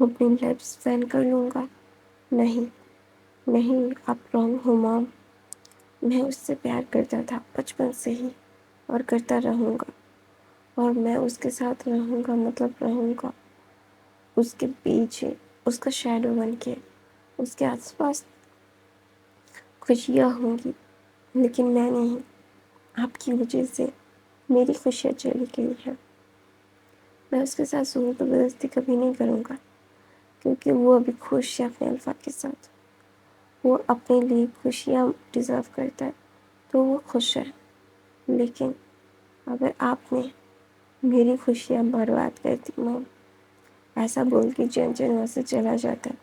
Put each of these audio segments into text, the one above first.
اپنی لیبس پہن کر لوں گا؟ نہیں نہیں، آپ رانگ ہو مام. میں اس سے پیار کرتا تھا بچپن سے ہی، اور کرتا رہوں گا، اور میں اس کے ساتھ رہوں گا، مطلب رہوں گا اس کے پیچھے، اس کا شیڈو بن کے. اس کے آس پاس خوشیاں ہوں گی، لیکن میں نہیں. آپ کی وجہ سے میری خوشیاں چلی گئی ہیں. میں اس کے ساتھ زور زبردستی کبھی نہیں کروں گا، کیونکہ وہ ابھی خوش ہے اپنے الفا کے ساتھ. وہ اپنے لیے خوشیاں ڈیزرو کرتا ہے، تو وہ خوش ہے. لیکن اگر آپ نے میری خوشیاں برباد کر دی مام، ایسا بول کے جین جین وہاں سے چلا جاتا ہے.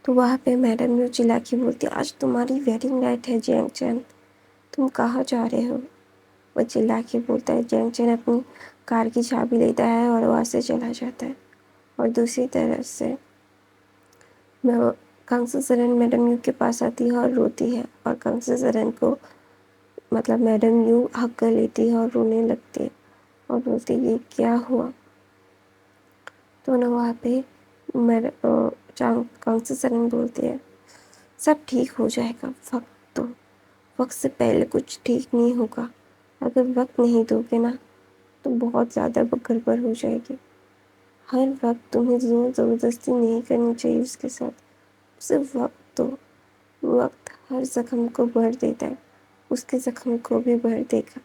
تو وہاں پہ میڈم یوں چلا کے بولتی، آج تمہاری ویڈنگ نائٹ ہے جین چین، تم کہاں جا رہے ہو؟ وہ چلا کے بولتا ہے. جین چین اپنی کار کی چابی لیتا ہے اور وہاں سے چلا جاتا ہے. اور دوسری طرف سے کنگسو سرن میڈم یو کے پاس آتی ہے اور روتی ہے، اور کنگسو سرن کو مطلب میڈم یو حق کر لیتی ہے اور رونے لگتی ہے اور بولتی یہ کیا ہوا. تو نا وہاں پہ کنگسو سرن بولتی ہے سب ٹھیک ہو جائے گا، وقت سے پہلے کچھ ٹھیک نہیں ہوگا. اگر وقت نہیں دو گے نا تو بہت زیادہ گڑبڑ ہو جائے گی. ہر وقت تمہیں زور زبردستی نہیں کرنی چاہیے اس کے ساتھ، اسے وقت دو. وقت ہر زخم کو بھر دیتا ہے، اس کے زخم کو بھی بھر دے گا.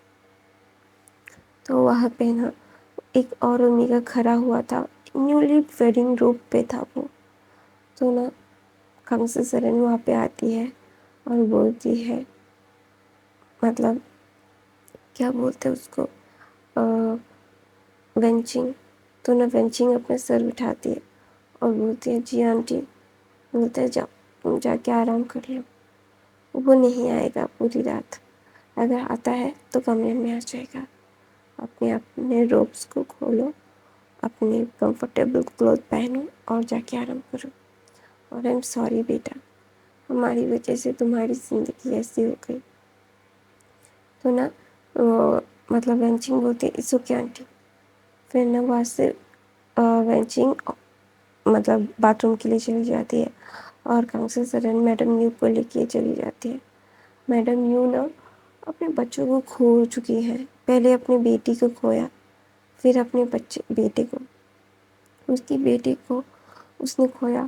تو وہاں پہ نا ایک اور اومیگا کھڑا ہوا تھا، نیولی ویڈنگ روب پہ تھا وہ. تو نا کنگسو سرن وہاں پہ آتی ہے اور بولتی ہے، مطلب کیا بولتے اس کو، وینچنگ. تو نا وینچنگ اپنا سر اٹھاتی ہے اور بولتی ہے جی آنٹی. بولتا ہے جاؤ تم جا کے آرام کر لو. وہ نہیں آئے گا پوری رات، اگر آتا ہے تو کمرے میں آ جائے گا. اپنے روبس کو کھولو، اپنے کمفرٹیبل کلوتھ پہنو اور جا کے آرام کرو. اور آئی ایم سوری بیٹا، ہماری وجہ سے تمہاری زندگی ایسی ہو گئی. تو نا مطلب وینچنگ بولتی ہے اٹس اوکے آنٹی. پھر نا وہاں سے وینچنگ مطلب باتھ روم کے لیے چلی جاتی ہے اور کنگسو سرن میڈم یو کو لے کے چلی جاتی ہے. میڈم یو نا اپنے بچوں کو کھو چکی ہے. پہلے اپنی بیٹی کو کھویا، پھر اپنے بیٹے کو. اس کی بیٹی کو اس نے کھویا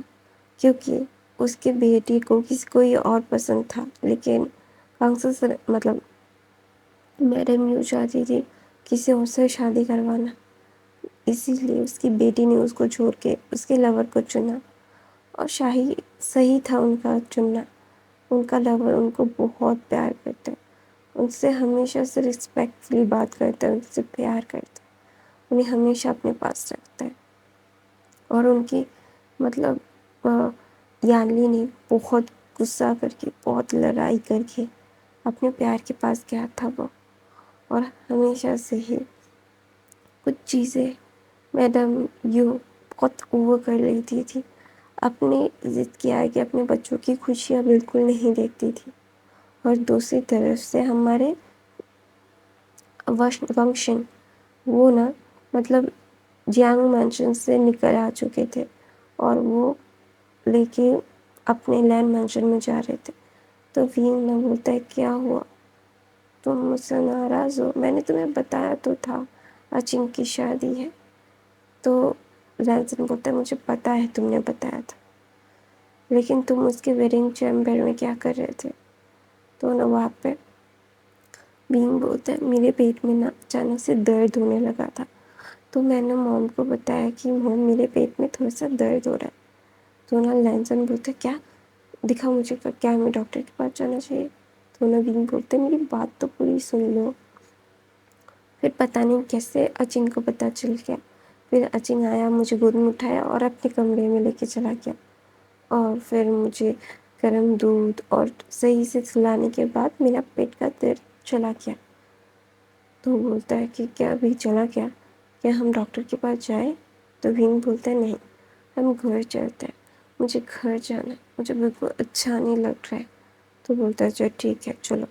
کیونکہ اس کے بیٹی کو کسی کوئی اور پسند تھا، لیکن کنگسو سرن مطلب میڈم یو چاہتی تھی کسی اور سے شادی کروانا، اسی لیے اس کی بیٹی نے اس کو چھوڑ کے اس کے لور کو چنا. اور صحیح تھا ان کا چننا. ان کا لور ان کو بہت پیار کرتا ہے، ان سے ہمیشہ سے رسپیکٹ فلی بات کرتا ہے، ان سے پیار کرتا ہے، انہیں ہمیشہ اپنے پاس رکھتا ہے. اور ان کی مطلب یانلی نے بہت غصہ کر کے، بہت لڑائی کر کے اپنے پیار کے پاس گیا تھا وہ. اور ہمیشہ سے ہی کچھ چیزیں میڈم یو بہت اوور کر لیتی تھی. اپنی ضد کیا ہے کہ اپنے بچوں کی خوشیاں بالکل نہیں دیکھتی تھی. اور دوسری طرف سے ہمارے ونشن وہ نا مطلب جیانگ مینشن سے نکل آ چکے تھے اور وہ لے کے اپنے لینڈ مینشن میں جا رہے تھے. تو وین نہ بولتا ہے کیا ہوا، تم مجھ سے ناراض ہو؟ میں نے تمہیں بتایا تو تھا اچنگ کی شادی ہے. تو لینسن بولتا ہے مجھے پتا ہے تم نے بتایا تھا، لیکن تم اس کے ویڈنگ چیمبر میں کیا کر رہے تھے؟ تو نا وہاں پہ بینگ بولتا ہے میرے پیٹ میں نا اچانک سے درد ہونے لگا تھا، تو میں نے موم کو بتایا کہ موم میرے پیٹ میں تھوڑا سا درد ہو رہا ہے. تو نا لینسن بولتا ہے کیا، دکھا مجھے کیا ہمیں ڈاکٹر کے پاس جانا چاہیے. تو نا بینگ بولتے میری بات تو پوری سن لو. پھر پتہ نہیں کیسے اچنگ کو پتہ چل گیا. پھر اچنگ آیا، مجھے گود میں اٹھایا اور اپنے کمرے میں لے کے چلا گیا. اور پھر مجھے گرم دودھ اور صحیح سے سلانے کے بعد میرا پیٹ کا درد چلا گیا. تو بولتا ہے کہ کیا ابھی چلا گیا، کیا ہم ڈاکٹر کے پاس جائیں؟ تو بینگ بولتا ہے نہیں، ہم گھر چلتے ہیں، مجھے گھر جانا ہے، مجھے بالکل اچھا نہیں لگ رہا ہے. تو بولتا ہے چل ٹھیک ہے چلو.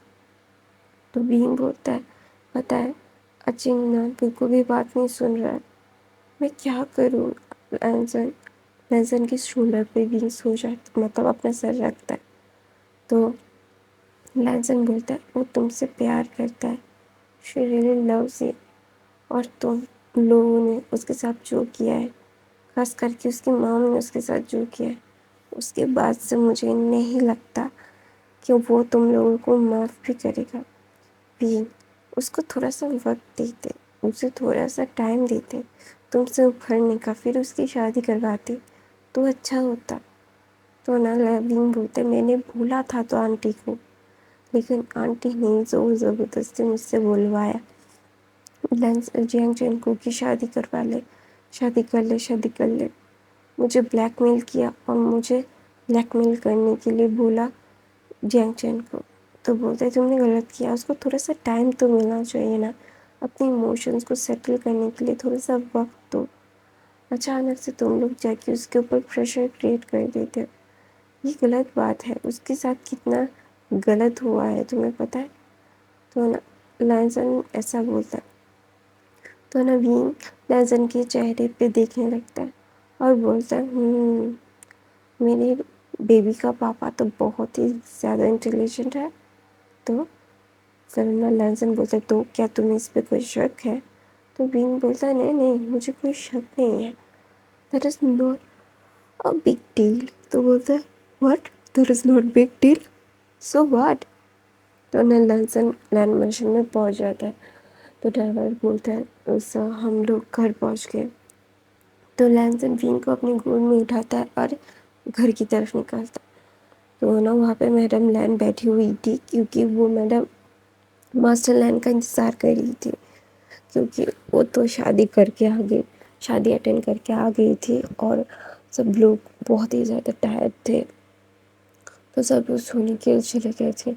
تو بینگ بولتا ہے پتہ ہے اچنگ نا بالکل بھی بات نہیں سن رہا ہے، میں کیا کروں لینسن. لینسن کی شولڈر پہ بھی سو جاتا، مطلب اپنا سر رکھتا ہے. تو لینسن بولتا ہے وہ تم سے پیار کرتا ہے، she really loves you، اور تم لوگوں نے اس کے ساتھ جو کیا ہے، خاص کر کے اس کی مام نے اس کے ساتھ جو کیا ہے، اس کے بعد سے مجھے نہیں لگتا کہ وہ تم لوگوں کو معاف بھی کرے گا. بھی اس کو تھوڑا سا وقت دیتے، اسے تھوڑا سا ٹائم دیتے، تم سے ابھرنے کا، پھر اس کی شادی کرواتے تو اچھا ہوتا. تو نا لوین بولتے میں نے بولا تھا تو آنٹی کو، لیکن آنٹی نے زور زبردستی مجھ سے بلوایا جینگ چین کو کی شادی کروا لے، شادی کر لے، شادی کر لے. مجھے بلیک میل کیا اور مجھے بلیک میل کرنے کے لیے بولا جینگ چین کو. تو بولتے تم نے غلط کیا، اس کو تھوڑا سا ٹائم تو ملنا چاہیے نا، اپنے ایموشنس کو سیٹل کرنے کے لیے تھوڑا سا وقت دو. اچانک سے تم لوگ جا کے اس کے اوپر پریشر کریٹ کر دیتے ہو، یہ غلط بات ہے. اس کے ساتھ کتنا غلط ہوا ہے تمہیں پتہ ہے. تو نا لینسن ایسا بولتا ہے. تو نوین لینسن کے چہرے پہ دیکھنے لگتا ہے اور بولتا ہے میرے بیبی کا پاپا تو بہت ہی زیادہ انٹیلیجنٹ ہے. تو پھر لینسن بولتا ہے تو کیا تمہیں اس پہ کوئی شک ہے؟ تو بین بولتا ہے نہیں مجھے کوئی شک نہیں ہے. That is not a big deal. تو بولتا ہے what, that is not big deal, so what. تو لینسن لینڈ مشین میں پہنچ جاتا ہے. تو ڈرائیور بولتا ہے ایسا ہم لوگ گھر پہنچ گئے. تو لینسن وین کو اپنی گود میں اٹھاتا ہے اور گھر کی طرف نکالتا ہے. تو نا وہاں پہ میڈم لین بیٹھی ہوئی تھی، کیونکہ وہ میڈم ماسٹر لین کا انتظار کر رہی تھی، کیونکہ وہ تو شادی کر کے آ گئی، شادی اٹینڈ کر کے آ گئی تھی اور سب لوگ بہت ہی زیادہ ٹائرڈ تھے. تو سب لوگ سونے کے چلے گئے تھے.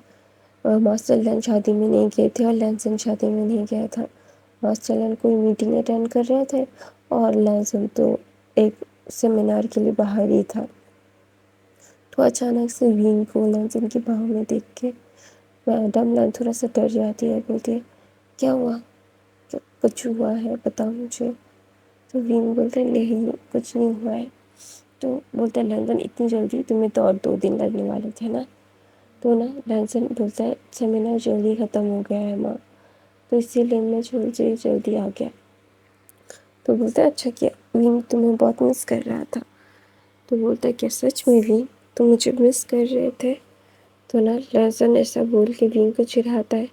ماسٹر لین شادی میں نہیں گئے تھے اور لینسن شادی میں نہیں گیا تھا. ماسٹر لین کوئی میٹنگ اٹینڈ کر رہے تھے اور لینسن تو ایک سیمینار کے لیے باہر ہی تھا. تو اچانک سے وین کو لینسن کی باہوں میں دیکھ کے میڈم لین تھوڑا سا ڈر جاتی ہے، بولتی ہے کیا ہوا، کچھ ہوا ہے بتاؤ مجھے. تو وین بولتے نہیں کچھ نہیں ہوا ہے. تو بولتا ہے لینسن اتنی جلدی، تمہیں تو اور 2 دن لگنے والے تھے نا. تو نا لینسن بولتا ہے سیمینار جلدی ختم ہو گیا ہے ماں، تو اسی لیے میں جلدی آ گیا. تو بولتا ہے اچھا کیا، وین تمہیں بہت مس کر رہا تھا. تو بولتا ہے کیا سچ میں وین تم مجھے مس کر رہے تھے؟ تو نا لینسن ایسا بول کے وین کو چڑھاتا ہے.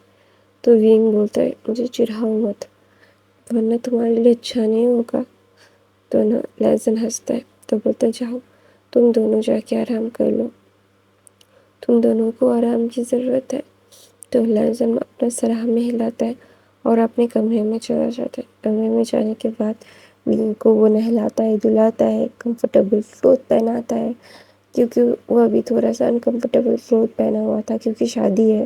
تو وین بولتا ہے مجھے چڑھاؤ مت، ورنہ تمہارے لیے اچھا نہیں ہوگا. تو نا لینسن ہنستا ہے. تو بولتا ہے جاؤ تم دونوں جا کے آرام کر لو، تم دونوں کو آرام کی ضرورت ہے. تو لینسن اپنا سر میں ہلاتا ہے اور اپنے کمرے میں چلا جاتا ہے. کمرے میں جانے کے بعد وین کو وہ نہلاتا ہے، دھلاتا ہے، کمفرٹیبل کلوتھ پہناتا ہے، کیونکہ وہ ابھی تھوڑا سا انکمفرٹیبل کلوتھ پہنا ہوا تھا کیونکہ شادی ہے.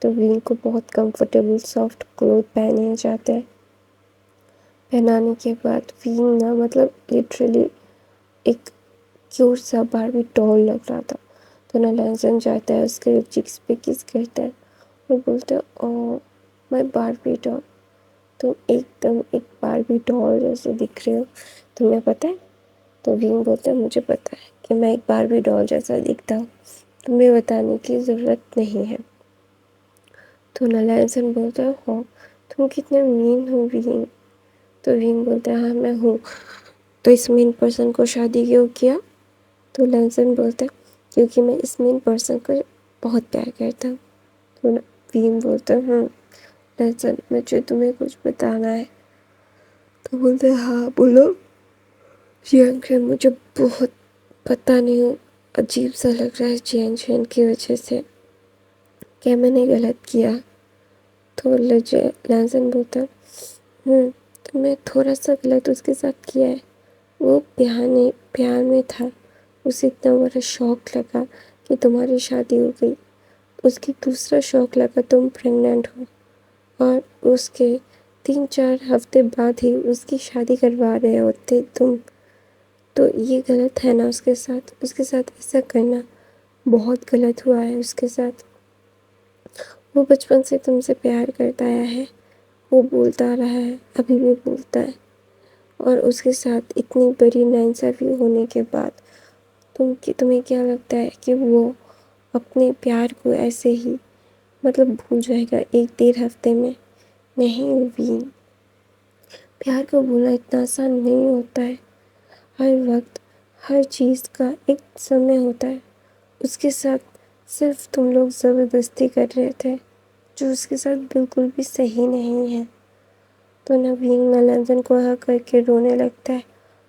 تو وین کو بہت کمفرٹیبل سافٹ کلوتھ پہنے جاتے ہیں. پہنانے کے بعد وین نا مطلب لٹرلی ایک کیوٹ سا باربی ڈال لگ رہا تھا. تو نا لینسن جاتا ہے اس کے چکس پہ کس کرتا ہے اور بولتا ہے او مائی باربی ڈال، تم ایک دم ایک باربی ڈال جیسے دکھ رہے ہو، تمہیں پتہ ہے. تو وین بولتا ہے مجھے پتہ ہے کہ میں ایک باربی ڈال جیسا دکھتا ہوں، تمہیں بتانے کی ضرورت نہیں ہے. تو نا لینسن بولتا ہے ہاں تم کتنے مین ہو وین. تو وین بولتا ہے ہاں میں ہوں، تو اس مین پرسن کو شادی کیوں کیا؟ تو لینسن بولتا ہے کیونکہ میں اس مین پرسن کو بہت پیار کرتا ہوں. تو نا وین بولتا ہے لینسن مجھے تمہیں کچھ بتانا ہے. تو بولتے ہیں ہاں بولو. جینگ چین مجھے بہت پتہ نہیں عجیب سا لگ رہا ہے جینگ چین کی وجہ سے، کیا میں نے غلط کیا؟ تو لینسن بولتا تم نے تھوڑا سا غلط اس کے ساتھ کیا ہے. وہ پیار میں تھا، اسے اتنا بڑا شوق لگا کہ تمہاری شادی ہو گئی. اس کی دوسرا شوق لگا تم پریگننٹ ہو، اور اس کے 3-4 ہفتے بعد ہی اس کی شادی کروا رہے ہوتے تم. تو یہ غلط ہے نا اس کے ساتھ ایسا کرنا بہت غلط ہوا ہے اس کے ساتھ. وہ بچپن سے تم سے پیار کرتا آیا ہے، وہ بولتا رہا ہے، ابھی بھی بولتا ہے، اور اس کے ساتھ اتنی بڑی ناانصافی ہونے کے بعد تمہیں کیا لگتا ہے کہ وہ اپنے پیار کو ایسے ہی بھول جائے گا 1-1.5 ہفتے میں؟ نہیں وین، پیار کو بھولنا اتنا آسان نہیں ہوتا ہے۔ ہر وقت ہر چیز کا ایک سمے ہوتا ہے۔ اس کے ساتھ صرف تم لوگ زبردستی کر رہے تھے، جو اس کے ساتھ بالکل بھی صحیح نہیں ہے۔ تو نوین لینزن کو ہگ کر کے رونے لگتا ہے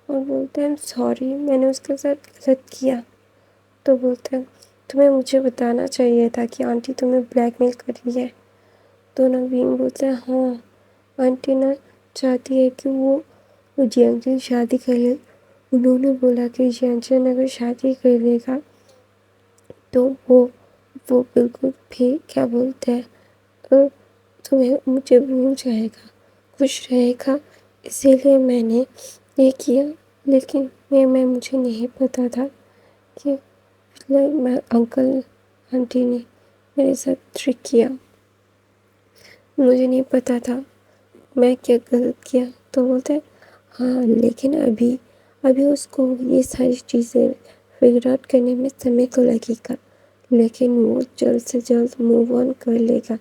اور بولتا ہے سوری، میں نے اس کے ساتھ غلط کیا۔ تو بولتا ہے تمہیں مجھے بتانا چاہیے تھا کہ آنٹی تمہیں بلیک میل کر رہی ہے۔ تو نوین بولتا ہے ہاں، آنٹی نہ چاہتی ہے کہ وہ جیانجن شادی کر لے۔ انہوں نے بولا کہ جیانجن اگر شادی کر لے گا تو وہ بالکل بھی کیا بولتے ہیں مجھے بھول جائے گا، خوش رہے گا۔ اسی لیے میں نے یہ کیا، لیکن مجھے نہیں پتا تھا کہ انکل آنٹی نے میرے ساتھ ٹرک کیا۔ مجھے نہیں پتا تھا میں کیا غلط کیا۔ تو بولتے ہیں ہاں، لیکن ابھی اس کو یہ ساری چیزیں فگر آؤٹ کرنے میں سمے تو لگے گا، لیکن وہ جلد سے جلد موو آن کر لے گا۔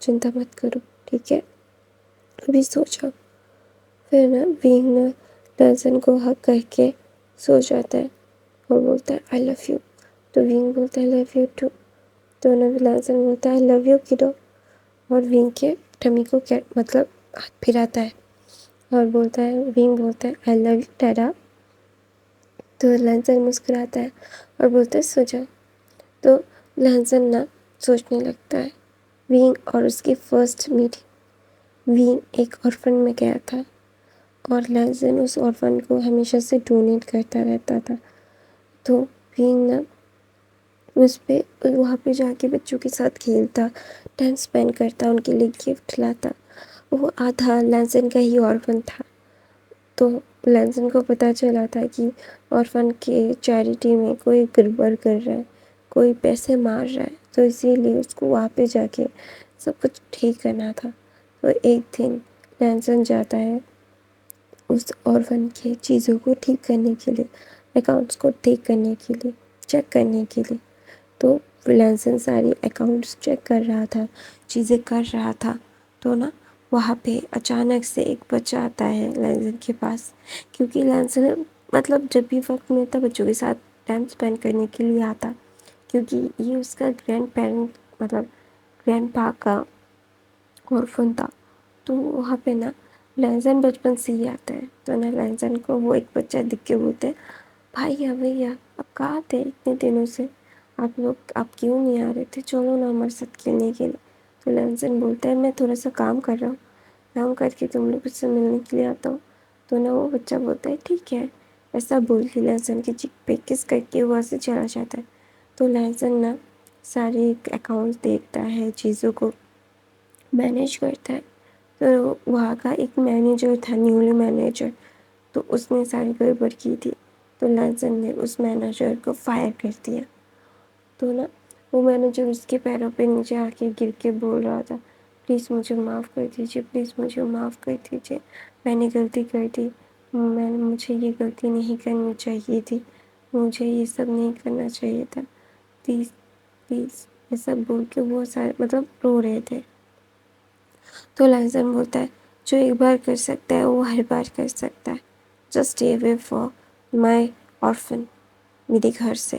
چنتا مت کرو، ٹھیک ہے؟ ابھی سو جاؤ۔ پھر وینگ لینزن کو ہگ کر کے سو جاتا ہے اور بولتا ہے آئی لو یو۔ تو وینگ بولتا ہے آئی لو یو ٹو۔ تو لینزن بولتا ہے آئی لو یو کڈو، اور وینگ کے ٹمی کو ہاتھ پھراتا ہے اور وینگ بولتا ہے آئی لو یو ڈیڈا۔ تو لینزن مسکراتا ہے اور بولتا ہے سو جاؤ۔ تو لینزن سوچنے لگتا ہے وینگ اور اس کی فرسٹ میٹنگ۔ وینگ ایک آرفن میں گیا تھا اور لینزن اس آرفن کو ہمیشہ سے ڈونیٹ کرتا رہتا تھا۔ تو وینگ وہاں پہ جا کے بچوں کے ساتھ کھیلتا، ٹائم اسپینڈ کرتا، ان کے لیے گفٹ لاتا۔ وہ آدھا لینزن کا ہی آرفن تھا۔ تو لینزن کو پتہ چلا تھا کہ آرفن کے چیریٹی میں کوئی گڑبڑ کر رہا ہے، کوئی پیسے مار رہا ہے، تو اسی لیے اس کو وہاں پہ جا کے سب کچھ ٹھیک کرنا تھا۔ تو ایک دن لینزن جاتا ہے اس آرفن کے چیزوں کو ٹھیک کرنے کے لیے، اکاؤنٹس کو ٹھیک کرنے کے لیے، چیک کرنے کے لیے۔ تو لینزن ساری اکاؤنٹس چیک کر رہا تھا، چیزیں کر رہا تھا۔ تو وہاں پہ اچانک سے ایک بچہ آتا ہے لینزن کے پاس، کیونکہ لینزن جب بھی وقت ملتا بچوں کے ساتھ ٹائم اسپینڈ کرنے کے لیے آتا، کیونکہ یہ اس کا گرینڈ پا کا آرفن تھا۔ تو وہاں پہ لینزن بچپن سے ہی آتا ہے۔ تو لینزن کو وہ ایک بچہ دکھ کے بولتے بھیا آپ کہاں تھے اتنے دنوں سے؟ آپ کیوں نہیں آ رہے تھے؟ چلو ہمارے ساتھ کھیلنے کے لیے۔ تو لینزن بولتا ہے میں تھوڑا سا کام کر رہا ہوں، کام کر کے تم لوگ سے ملنے کے لیے آتا ہوں۔ تو وہ بچہ بولتا ہے ٹھیک ہے، ایسا بول کے لینزن کی چیک پہ کس کر کے وہاں سے چلا جاتا ہے۔ تو لینزن سارے اکاؤنٹ دیکھتا ہے، چیزوں کو مینیج کرتا ہے۔ تو وہاں کا ایک مینیجر تھا، نیولی مینیجر، تو اس نے ساری گڑبڑ کی تھی۔ تو لینزن نے اس مینیجر کو فائر کر دیا۔ تو وہ مینیجر اس کے پیروں پہ نیچے آ کے گر کے بول رہا تھا پلیز مجھے معاف کر دیجیے، پلیز مجھے معاف کر دیجیے، میں نے غلطی کر دی، مجھے یہ غلطی نہیں کرنی چاہیے تھی، مجھے یہ سب نہیں کرنا چاہیے تھا، پلیز پلیز، یہ سب بول کے وہ سارے رو رہے تھے۔ تو لینزن بولتا ہے جو ایک بار کر سکتا ہے وہ ہر بار کر سکتا ہے، just stay away for my orphan, میرے گھر سے،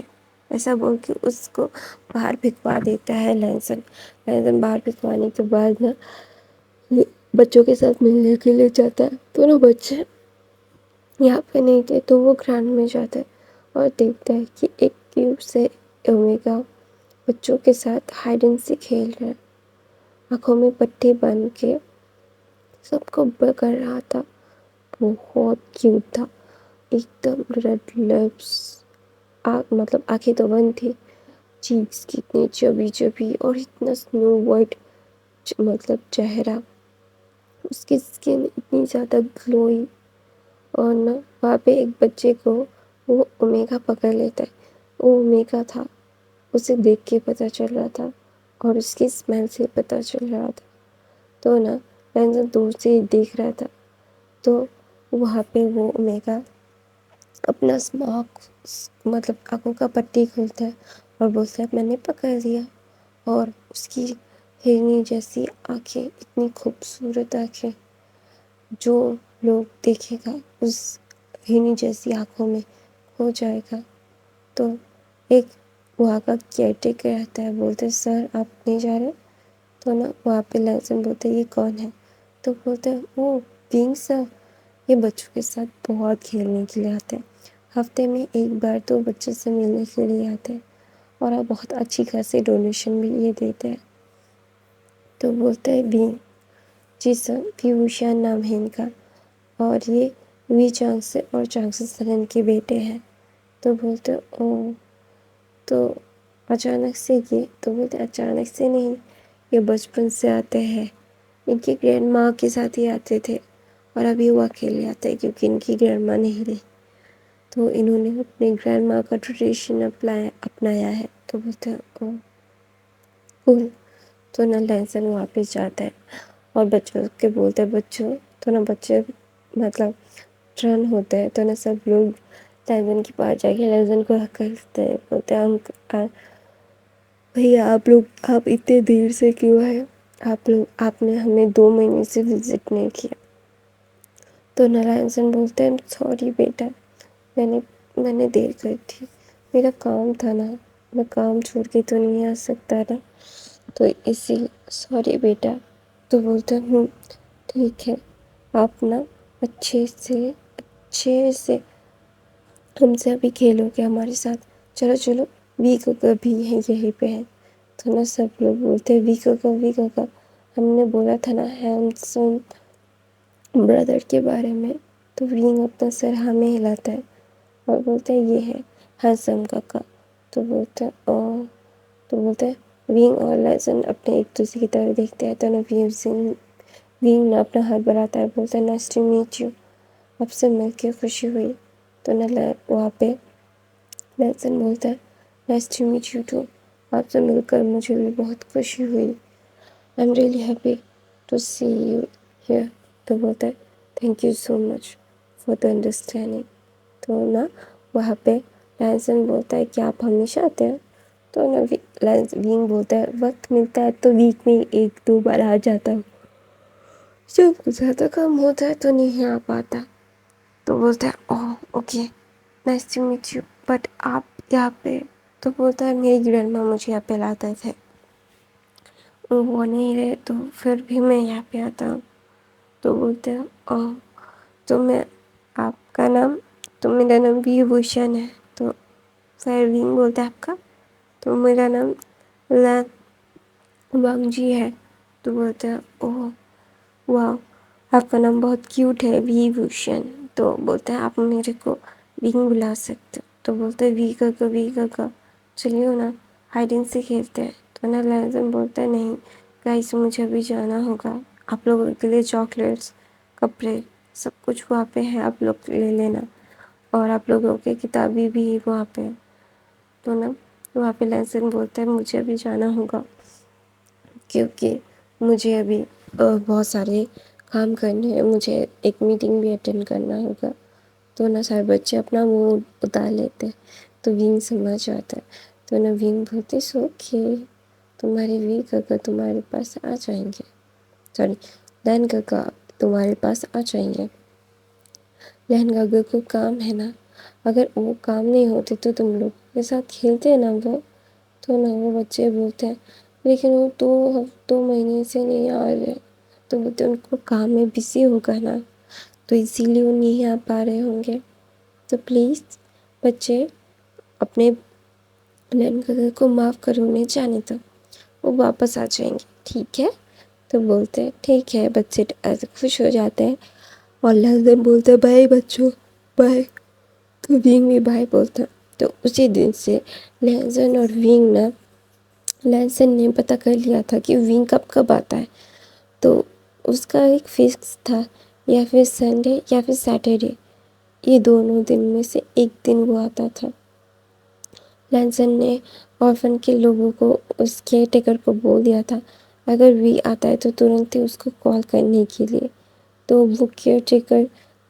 ایسا بول کے اس کو باہر بھگوا دیتا ہے لینزن باہر بھگوانے کے بعد بچوں کے ساتھ ملنے کے لیے جاتا ہے۔ تو بچے یہاں پہ نہیں تھے، تو وہ گراؤنڈ میں جاتا ہے اور دیکھتا ہے کہ ایک کیوب سے اومیگا بچوں کے ساتھ ہائیڈ اینڈ سیک کھیل رہا ہے، آنکھوں میں پٹی باندھ کے سب کو کر رہا تھا۔ بہت کیوٹ تھا، ایک دم ریڈ لپس، آنکھیں تو بند تھی، چیکس کتنی چبی چبی اور اتنا سنو وائٹ چہرہ، اس کی سکن اتنی زیادہ گلوئی۔ اور وہاں پہ ایک بچے کو وہ اومیگا پکڑ لیتا ہے، وہ اومیگا تھا، اسے دیکھ کے پتہ چل رہا تھا اور اس کی اسمیل سے پتہ چل رہا تھا۔ تو لینزن دور سے ہی دیکھ رہا تھا۔ تو وہاں پہ وہ اومیگا اپنا مطلب آنکھوں کا پٹی کھولتا ہے اور بولتا ہے میں نے پکڑ لیا، اور اس کی ہرنی جیسی آنکھیں، اتنی خوبصورت آنکھیں، جو لوگ دیکھے گا اس ہرنی جیسی آنکھوں میں ہو جائے گا۔ تو ایک وہاں کا کیئر ٹیکر رہتا ہے، بولتے ہیں سر آپ نہیں جا رہے؟ تو نا وہاں پہ لینسن بولتے یہ کون ہے؟ تو بولتے ہیں وہ بینگ سر، یہ بچوں کے ساتھ بہت کھیلنے کے لیے آتے ہیں، ہفتے میں ایک بار تو بچے سے ملنے کے لیے آتے ہیں، اور آپ بہت اچھی خاصی ڈونیشن بھی یہ دیتے ہیں۔ تو بولتے ہیں بینگ، جی سر، وی ووشان نام ہے ان کا، اور یہ وی چانگ سے اور چانگ سے سرن کے بیٹے ہیں۔ تو بولتے او، تو اچانک سے یہ؟ تو بولتے اچانک سے نہیں، یہ بچپن سے آتے ہیں، ان کی گرینڈ ماں کے ساتھ ہی آتے تھے، اور ابھی وہ اکیلے آتے ہیں کیونکہ ان کی گرینڈ ماں نہیں رہی، تو انہوں نے اپنی گرینڈ ماں کا ٹریڈیشن اپنایا ہے۔ تو بولتے ہیں او کول۔ تو نا لینسن واپس جاتا ہے اور بچوں کے بولتے ہیں بچوں، تو نا بچے مطلب ٹرن ہوتے ہیں، تو نا سب لوگ لینسن کے پاس جا کے لینسن کو حق کرتے ہیں، بولتے ہیں بھیا آپ اتنے دیر سے کیوں آئے؟ آپ نے ہمیں 2 مہینے سے وزٹ نہیں کیا۔ تو لینسن بولتے ہیں سوری بیٹا، میں نے دیر کر تھی، میرا کام تھا نا، میں کام چھوڑ کے تو نہیں آ سکتا نا، تو اسی سوری بیٹا۔ تو بولتے ہیں ٹھیک ہے، آپ نا اچھے سے ہم سے ابھی کھیلو گے ہمارے ساتھ، چلو وی کاکا بھی ہے یہیں پہ ہے۔ تو نا سب لوگ بولتے ہیں وی کاکا، ہم نے بولا تھا نا ہینڈسم برادر کے بارے میں۔ تو وینگ اپنا سر ہمیں ہلاتا ہے اور بولتے ہیں یہ ہے ہینڈسم کاکا۔ تو بولتے ہیں وینگ اور لینسن اپنے ایک دوسرے کی طرف دیکھتے ہیں، تو نا وینگ نے اپنا ہاتھ بڑھاتا ہے، بولتا ہے نائس ٹو میٹ یو، آپ سے مل کے خوشی ہوئی۔ تو نا وہاں پہ لینسن بولتا ہے nice to meet you too, آپ سے مل کر مجھے بھی بہت خوشی ہوئی، I am really happy to see you here. تو بولتا ہے thank you so much for the understanding. تو نا وہاں پہ لینسن بولتا ہے کہ آپ ہمیشہ آتے ہیں؟ تو نا وینگ بولتا ہے وقت ملتا ہے تو ویک میں 1-2 بار آ جاتا ہوں، جب زیادہ کام ہوتا ہے تو نہیں آ پاتا۔ تو بولتا ہے okay, nice to meet you, but آپ یہاں پہ؟ تو بولتا ہے میری گرینڈ ماں مجھے یہاں پہ لاتے تھے، وہ نہیں رہے تو پھر بھی میں یہاں پہ آتا ہوں۔ تو بولتے ہیں تو میرا نام وی بھوشن ہے۔ تو پھر وینگ بولتا ہے آپ کا؟ تو میرا نام وانگ جی ہے۔ تو بولتے ہیں اوہ واو، آپ کا نام بہت کیوٹ ہے، وی بھوشن۔ تو بولتے ہیں آپ میرے کو وینگ بلا سکتے ہو؟ تو بولتے ہیں وی کاکا چلیے نا ہائیڈ اینڈ سیک کھیلتے ہیں۔ تو نا لینسن بولتا ہے نہیں گائز، مجھے ابھی جانا ہوگا، آپ لوگوں کے لیے چاکلیٹس، کپڑے، سب کچھ وہاں پہ ہے، آپ لوگ لے لینا، اور آپ لوگوں کی کتابیں بھی وہاں پہ۔ تو نا وہاں پہ لینسن بولتا ہے مجھے ابھی جانا ہوگا کیونکہ مجھے ابھی بہت سارے کام کرنے ہیں، مجھے ایک میٹنگ بھی اٹینڈ کرنا ہوگا۔ تو نا سارے بچے اپنا موڈ اتار لیتے ہیں، تو وینگ سمجھ جاتا ہے۔ تو نا وینگ بولتے سوکے، تمہارے وی کاکا تمہارے پاس آ جائیں گے، سوری لین کاکا تمہارے پاس آ جائیں گے، لین کاکا کو کام ہے نا، اگر وہ کام نہیں ہوتے تو تم لوگ کے ساتھ کھیلتے ہیں نا وہ۔ تو نا وہ بچے بولتے ہیں لیکن وہ 2 مہینے سے نہیں آ رہے۔ تو بولتے ان کو کام میں بزی ہوگا نا، تو اسی لیے وہ نہیں آ پا رہے ہوں گے، تو پلیز بچے اپنے لین کاکا کو معاف کرو، انہیں جانے دو، وہ واپس آ جائیں گے، ٹھیک ہے؟ تو بولتے ہیں ٹھیک ہے، بچے خوش ہو جاتے ہیں، اور لینسن بولتے ہیں بائے بچوں، بائے۔ تو وینگ بھی بائے بولتا ہے۔ تو اسی دن سے لینسن نے پتہ کر لیا تھا کہ وینگ کب آتا ہے، تو اس کا ایک فکس تھا، یا پھر سنڈے یا پھر سیٹرڈے، یہ دونوں دن میں سے ایک دن وہ آتا تھا۔ لینسن نے آرفن کے لوگوں کو، اس کیئر ٹیکر کو بول دیا تھا اگر وی آتا ہے تو ترنت ہی اس کو کال کرنے کے لیے۔ تو وہ کیئر ٹیکر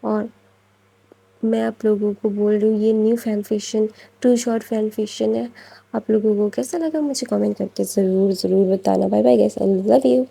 اور میں آپ لوگوں کو بول رہی ہوں یہ new fan fiction two short fan fiction ہے. آپ لوگوں کو کیسا لگا مجھے کامنٹ کر کے ضرور ضرور بتانا. Bye bye guys, I love you.